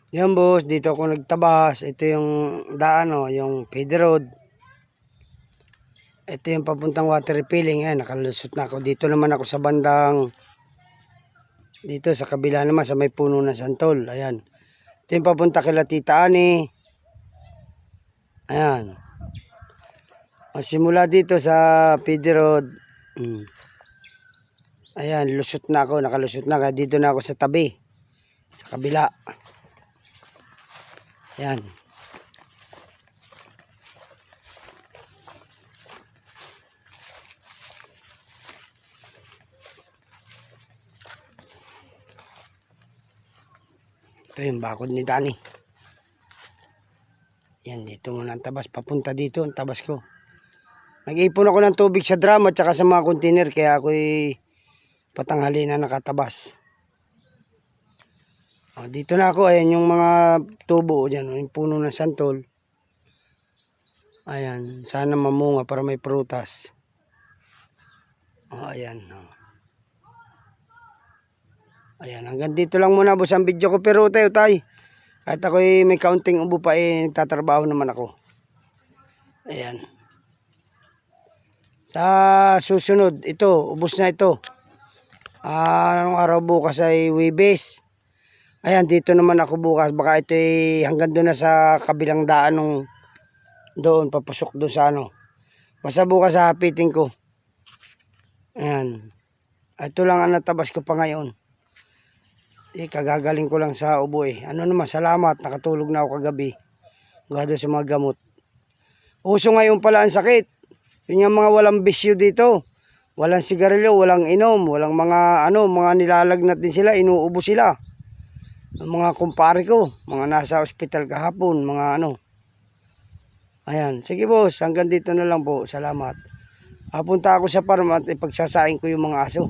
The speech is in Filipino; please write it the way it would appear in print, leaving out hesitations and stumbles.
Yan boss, dito ako nagtabas. Ito yung daan yung feeder road. Ito yung papuntang water refilling. Ayan, nakalusot na ako. Dito naman ako sa bandang, dito sa kabila naman sa may puno ng santol. Ayan. Ito yung papunta kila Tita Ani. Ayan. Simula dito sa feeder road. Ayan, lusot na ako. Nakalusot na. Dito na ako sa tabi. Sa kabila. Ayan. Ito yung bakod ni Dani. Yan, dito muna ang tabas. Papunta dito ang tabas ko. Nag-ipon ako ng tubig sa drum at saka sa mga container. Kaya ako'y patanghali na nakatabas. Dito na ako. Ayan yung mga tubo dyan. Yung puno ng santol. Ayan. Sana mamunga para may prutas. Ayan. Ayan. Hanggang dito lang muna boss ang video ko. Pero tayo. Kahit ako'y may kaunting ubo pa nagtatrabaho naman ako. Ayan. Sa susunod, ito, ubos na ito. Anong araw bukas ay Webes. Ayan, dito naman ako bukas. Baka ito hanggang doon na sa kabilang daan nung doon, papasok doon sa ano. Basta bukas sa hapiting ko. Ayan. Ito lang ang natabas ko pa ngayon. Kagagaling ko lang sa ubo Ano naman, salamat. Nakatulog na ako kagabi. Gado sa mga gamot. Uso ngayon pala ang sakit. Yun yung mga walang bisyo dito. Walang sigarilyo, walang inom, walang mga mga nilalagnat din sila, inuubo sila. Ang mga kumpare ko, mga nasa ospital kahapon, mga Ayan, sige boss, hanggang dito na lang po. Salamat. Punta ako sa farm at ipagsasain ko yung mga aso.